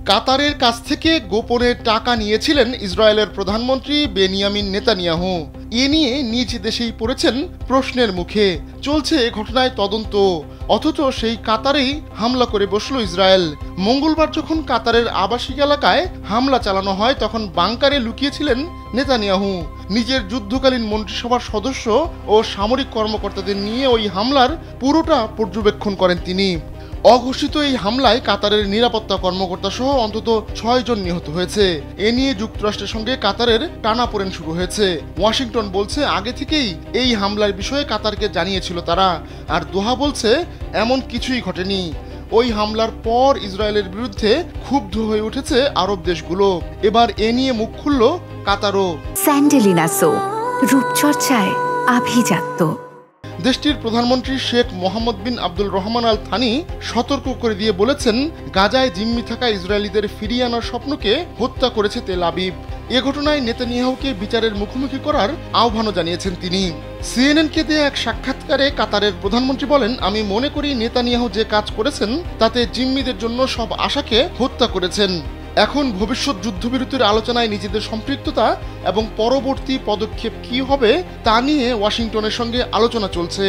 কাতারের কাছ থেকে গোপনে টাকা নিয়েছিলেন ইসরায়েলের প্রধানমন্ত্রী বেনিয়ামিন নেতানিয়াহু। এ নিয়ে নিজ দেশেই পড়েছেন প্রশ্নের মুখে। চলছে এ ঘটনায় তদন্ত, অথচ সেই কাতারেই হামলা করে বসল ইসরায়েল। মঙ্গলবার যখন কাতারের আবাসিক এলাকায় হামলা চালানো হয় তখন বাংকারে লুকিয়েছিলেন নেতানিয়াহু। নিজের যুদ্ধকালীন মন্ত্রিসভার সদস্য ও সামরিক কর্মকর্তাদের নিয়ে ওই হামলার পুরোটা পর্যবেক্ষণ করেন তিনি। অঘোষিত এই হামলায় কাতারের নিরাপত্তা কর্মকর্তা সহ অন্তত 6 জন নিহত হয়েছে। এ নিয়ে যুক্তরাষ্ট্রের সঙ্গে কাতারের টানাপোড়েন শুরু হয়েছে। ওয়াশিংটন বলছে আগে থেকেই এই হামলার বিষয়ে কাতারকে জানিয়েছিল তারা, আর দোহা বলছে এমন কিছুই ঘটেনি। ওই হামলার পর ইসরায়েলের বিরুদ্ধে ক্ষুব্ধ হয়ে উঠেছে আরব দেশগুলো। এবার এ নিয়ে মুখ খুলল কাতারও। স্যান্ডেলিনা সো, রূপচর্চায় আভিজাত্য। দেশটির প্রধানমন্ত্রী শেখ মোহাম্মদ বিন আব্দুল রহমান আল থানি সতর্ক করে দিয়ে বলেছেন, গাজায় জিম্মি থাকা ইসরায়েলিদের ফিরিয়ে আনার স্বপ্নকে হত্যা করেছে তেল আবিব। এ ঘটনায় নেতানিয়াহুকে বিচারের মুখোমুখি করার আহ্বানও জানিয়েছেন তিনি। সিএনএনকে দেয়া এক সাক্ষাৎকারে কাতারের প্রধানমন্ত্রী বলেন, আমি মনে করি নেতানিয়াহু যে কাজ করেছেন তাতে জিম্মিদের জন্য সব আশাকে হত্যা করেছেন। এখন ভবিষ্যৎ যুদ্ধবিরতির আলোচনায় নিজেদের সম্পৃক্ততা এবং পরবর্তী পদক্ষেপ কী হবে তা নিয়ে ওয়াশিংটনের সঙ্গে আলোচনা চলছে।